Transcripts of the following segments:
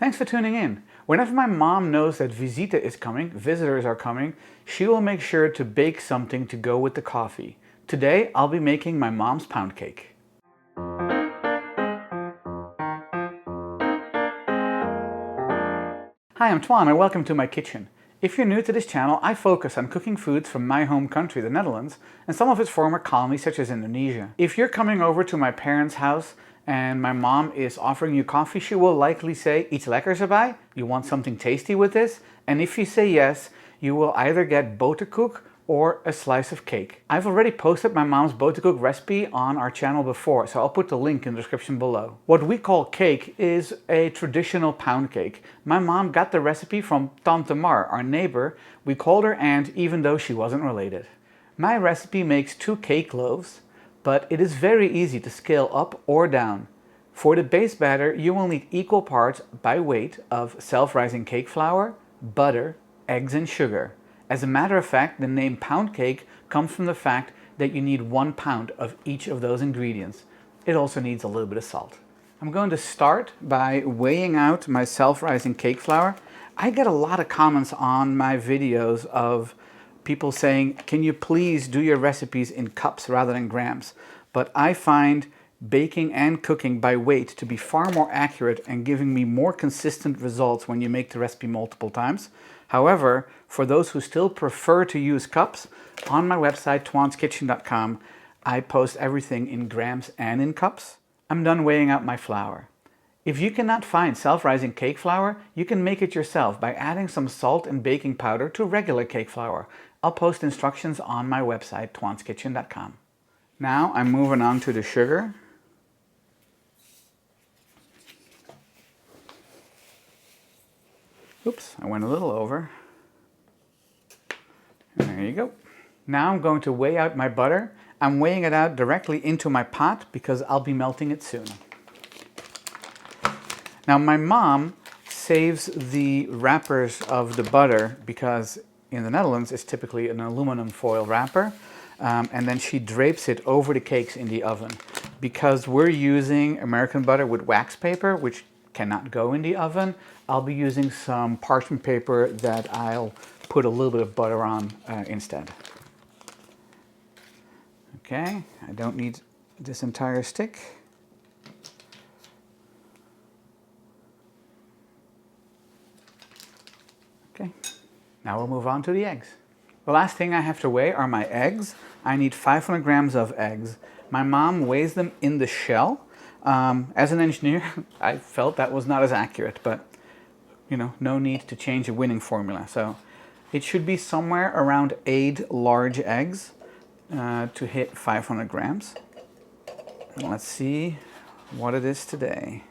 Thanks for tuning in. Whenever my mom knows that visita is coming, visitors are coming, she will make sure to bake something to go with the coffee. Today, I'll be making my mom's pound cake. Hi, I'm Twan and welcome to my kitchen. If you're new to this channel, I focus on cooking foods from my home country, the Netherlands, and some of its former colonies such as Indonesia. If you're coming over to my parents' house and my mom is offering you coffee, she will likely say, "Iets lekkers erbij? You want something tasty with this?" And if you say yes, you will either get boterkoek or a slice of cake. I've already posted my mom's boterkoek recipe on our channel before, so I'll put the link in the description below. What we call cake is a traditional pound cake. My mom got the recipe from Tante Mar, our neighbor. We called her aunt even though she wasn't related. My recipe makes 2 cake loaves, but it is very easy to scale up or down. For the base batter, you will need equal parts by weight of self-rising cake flour, butter, eggs and sugar. As a matter of fact, the name pound cake comes from the fact that you need 1 pound of each of those ingredients. It also needs a little bit of salt. I'm going to start by weighing out my self-rising cake flour. I get a lot of comments on my videos of people saying, "Can you please do your recipes in cups rather than grams?" But I find baking and cooking by weight to be far more accurate and giving me more consistent results when you make the recipe multiple times. However, for those who still prefer to use cups, on my website twanskitchen.com, I post everything in grams and in cups. I'm done weighing out my flour. If you cannot find self-rising cake flour, you can make it yourself by adding some salt and baking powder to regular cake flour. I'll post instructions on my website twanskitchen.com. Now I'm moving on to the sugar. Oops, I went a little over. And there you go. Now I'm going to weigh out my butter. I'm weighing it out directly into my pot because I'll be melting it soon. Now my mom saves the wrappers of the butter because in the Netherlands it's typically an aluminum foil wrapper, and then she drapes it over the cakes in the oven. Because we're using American butter with wax paper, which cannot go in the oven, I'll be using some parchment paper that I'll put a little bit of butter on instead. Okay, I don't need this entire stick. Okay, now we'll move on to the eggs. The last thing I have to weigh are my eggs. I need 500 grams of eggs. My mom weighs them in the shell. As an engineer, I felt that was not as accurate, but you know, no need to change a winning formula. So it should be somewhere around 8 large eggs to hit 500 grams. And let's see what it is today.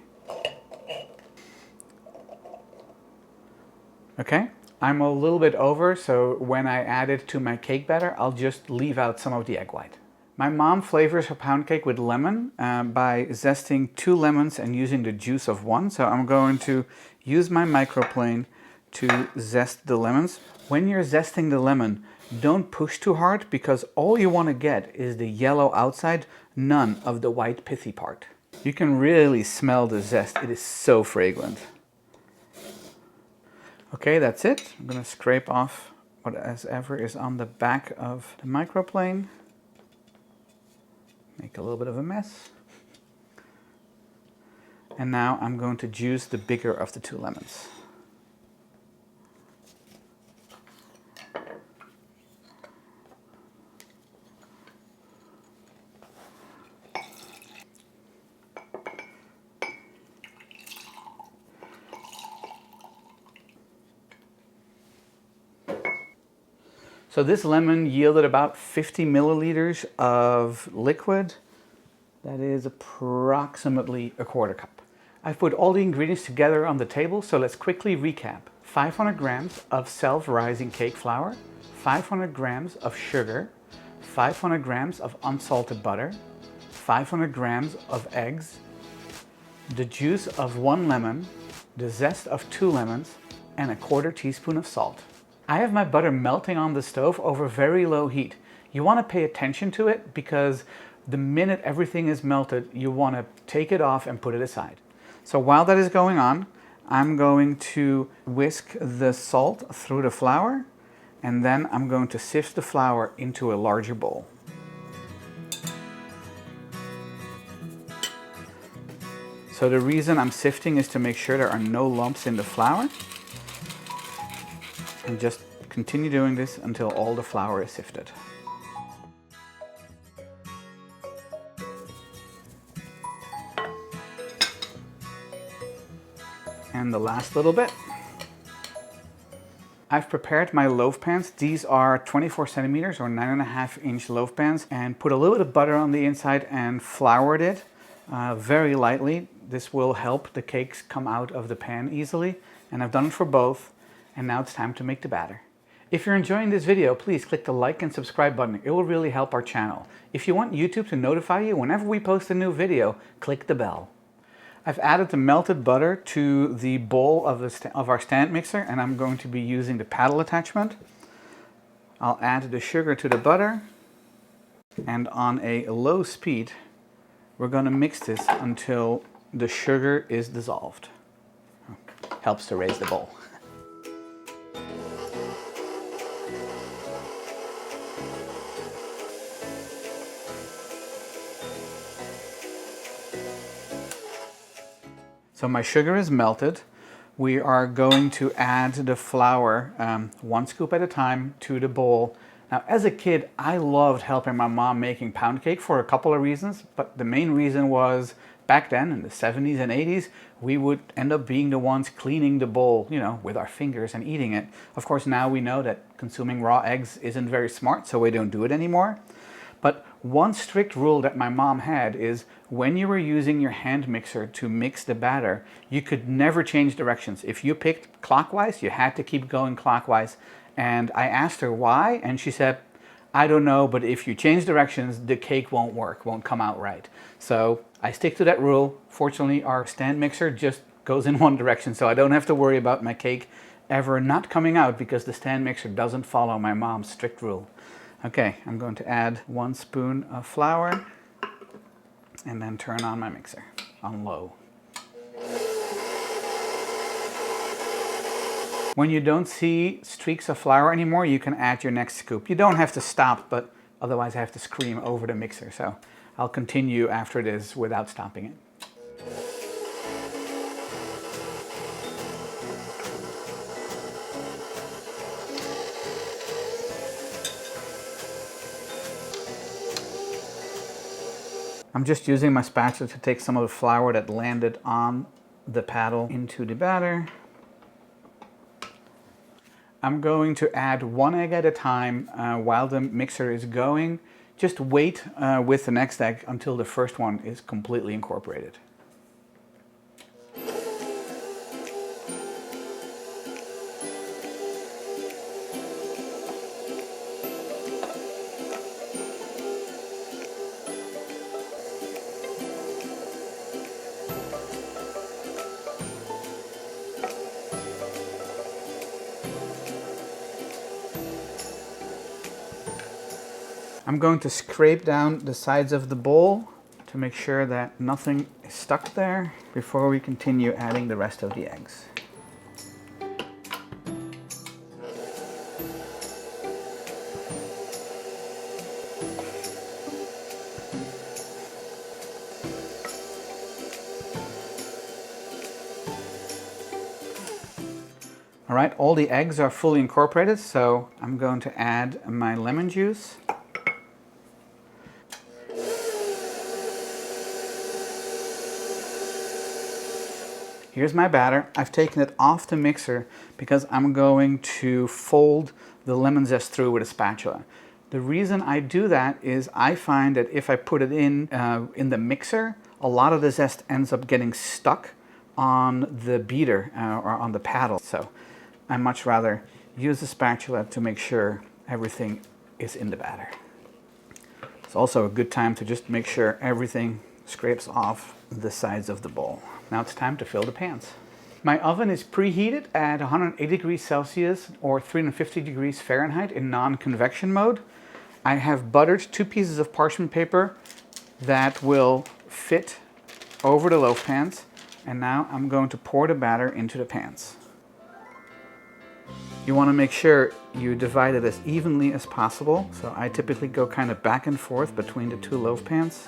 Okay, I'm a little bit over, so when I add it to my cake batter, I'll just leave out some of the egg white. My mom flavors her pound cake with lemon by zesting 2 lemons and using the juice of 1. So I'm going to use my microplane to zest the lemons. When you're zesting the lemon, don't push too hard because all you want to get is the yellow outside, none of the white pithy part. You can really smell the zest. It is so fragrant. Okay, that's it. I'm going to scrape off whatever is on the back of the microplane. Make a little bit of a mess. And now I'm going to juice the bigger of the 2 lemons. So this lemon yielded about 50 milliliters of liquid. That is approximately a quarter cup. I've put all the ingredients together on the table, so let's quickly recap. 500 grams of self-rising cake flour, 500 grams of sugar, 500 grams of unsalted butter, 500 grams of eggs, the juice of 1 lemon, the zest of 2 lemons, and a quarter teaspoon of salt. I have my butter melting on the stove over very low heat. You want to pay attention to it because the minute everything is melted, you want to take it off and put it aside. So while that is going on, I'm going to whisk the salt through the flour, and then I'm going to sift the flour into a larger bowl. So the reason I'm sifting is to make sure there are no lumps in the flour. And just continue doing this until all the flour is sifted. And the last little bit. I've prepared my loaf pans. These are 24 centimeters or 9.5-inch loaf pans, and put a little bit of butter on the inside and floured it very lightly. This will help the cakes come out of the pan easily, and I've done it for both. And now it's time to make the batter. If you're enjoying this video, please click the like and subscribe button. It will really help our channel. If you want YouTube to notify you whenever we post a new video, click the bell. I've added the melted butter to the bowl of our stand mixer, and I'm going to be using the paddle attachment. I'll add the sugar to the butter, and on a low speed, we're going to mix this until the sugar is dissolved. Helps to raise the bowl. So my sugar is melted. We are going to add the flour 1 scoop at a time to the bowl. Now, as a kid, I loved helping my mom making pound cake for a couple of reasons, but the main reason was back then in the 70s and 80s, we would end up being the ones cleaning the bowl, you know, with our fingers and eating it. Of course, now we know that consuming raw eggs isn't very smart, so we don't do it anymore. But one strict rule that my mom had is when you were using your hand mixer to mix the batter, you could never change directions. If you picked clockwise, you had to keep going clockwise. And I asked her why, and she said, I don't know, but if you change directions, the cake won't work, won't come out right. So I stick to that rule. Fortunately, our stand mixer just goes in one direction, so I don't have to worry about my cake ever not coming out because the stand mixer doesn't follow my mom's strict rule. Okay, I'm going to add 1 spoon of flour and then turn on my mixer on low. When you don't see streaks of flour anymore, you can add your next scoop. You don't have to stop, but otherwise I have to scream over the mixer. So I'll continue after this without stopping it. I'm just using my spatula to take some of the flour that landed on the paddle into the batter. I'm going to add 1 egg at a time while the mixer is going. Just wait with the next egg until the first one is completely incorporated. I'm going to scrape down the sides of the bowl to make sure that nothing is stuck there before we continue adding the rest of the eggs. All right, all the eggs are fully incorporated, so I'm going to add my lemon juice. Here's my batter. I've taken it off the mixer because I'm going to fold the lemon zest through with a spatula. The reason I do that is I find that if I put it in the mixer, a lot of the zest ends up getting stuck on the beater or on the paddle. So I much rather use the spatula to make sure everything is in the batter. It's also a good time to just make sure everything scrapes off the sides of the bowl. Now it's time to fill the pans. My oven is preheated at 180 degrees Celsius or 350 degrees Fahrenheit in non-convection mode. I have buttered 2 pieces of parchment paper that will fit over the loaf pans. And now I'm going to pour the batter into the pans. You want to make sure you divide it as evenly as possible. So I typically go kind of back and forth between the two loaf pans.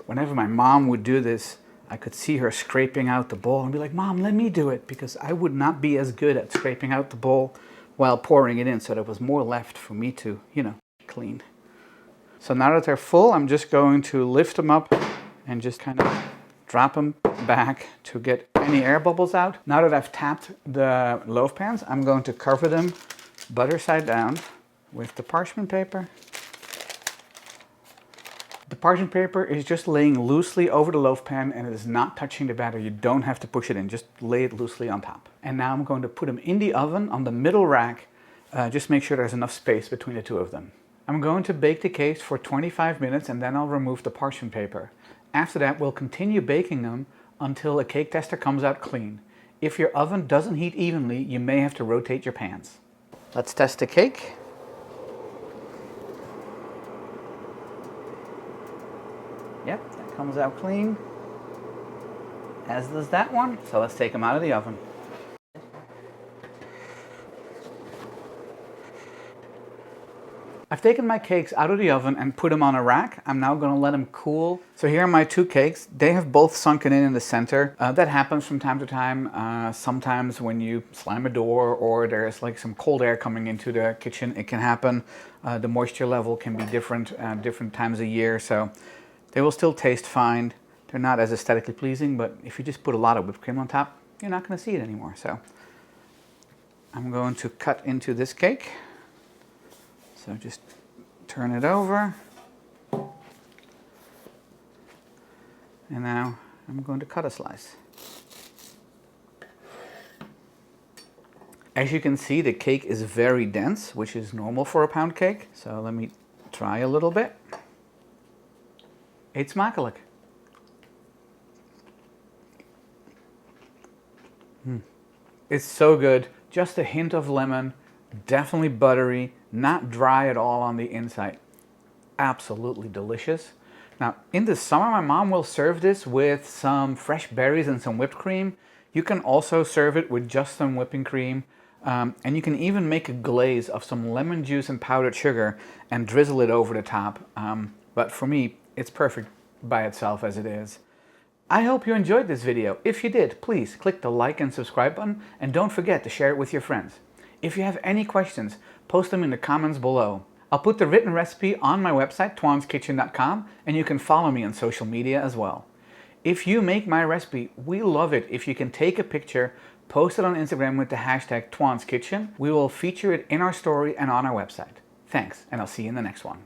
Whenever my mom would do this, I could see her scraping out the bowl and be like, Mom, let me do it, because I would not be as good at scraping out the bowl while pouring it in, so there was more left for me to, clean. So now that they're full, I'm just going to lift them up and just kind of drop them back to get any air bubbles out. Now that I've tapped the loaf pans, I'm going to cover them butter side down with the parchment paper. The parchment paper is just laying loosely over the loaf pan and it is not touching the batter. You don't have to push it in, just lay it loosely on top. And now I'm going to put them in the oven on the middle rack. Just make sure there's enough space between the two of them. I'm going to bake the cakes for 25 minutes and then I'll remove the parchment paper. After that, we'll continue baking them until a cake tester comes out clean. If your oven doesn't heat evenly, you may have to rotate your pans. Let's test the cake. Yep, that comes out clean, as does that one. So let's take them out of the oven. I've taken my cakes out of the oven and put them on a rack. I'm now going to let them cool. So here are my two cakes. They have both sunken in the center. That happens from time to time. Sometimes when you slam a door or there's like some cold air coming into the kitchen, it can happen. The moisture level can be different different times a year. So they will still taste fine. They're not as aesthetically pleasing, but if you just put a lot of whipped cream on top, you're not going to see it anymore. So I'm going to cut into this cake. So just turn it over. And now I'm going to cut a slice. As you can see, the cake is very dense, which is normal for a pound cake. So let me try a little bit. Eet smakelijk. It's so good. Just a hint of lemon, definitely buttery, not dry at all on the inside. Absolutely delicious. Now, in the summer, my mom will serve this with some fresh berries and some whipped cream. You can also serve it with just some whipping cream. And you can even make a glaze of some lemon juice and powdered sugar and drizzle it over the top. But for me, it's perfect by itself as it is. I hope you enjoyed this video. If you did, please click the like and subscribe button and don't forget to share it with your friends. If you have any questions, post them in the comments below. I'll put the written recipe on my website, twanskitchen.com, and you can follow me on social media as well. If you make my recipe, we love it if you can take a picture, post it on Instagram with the hashtag TwansKitchen. We will feature it in our story and on our website. Thanks, and I'll see you in the next one.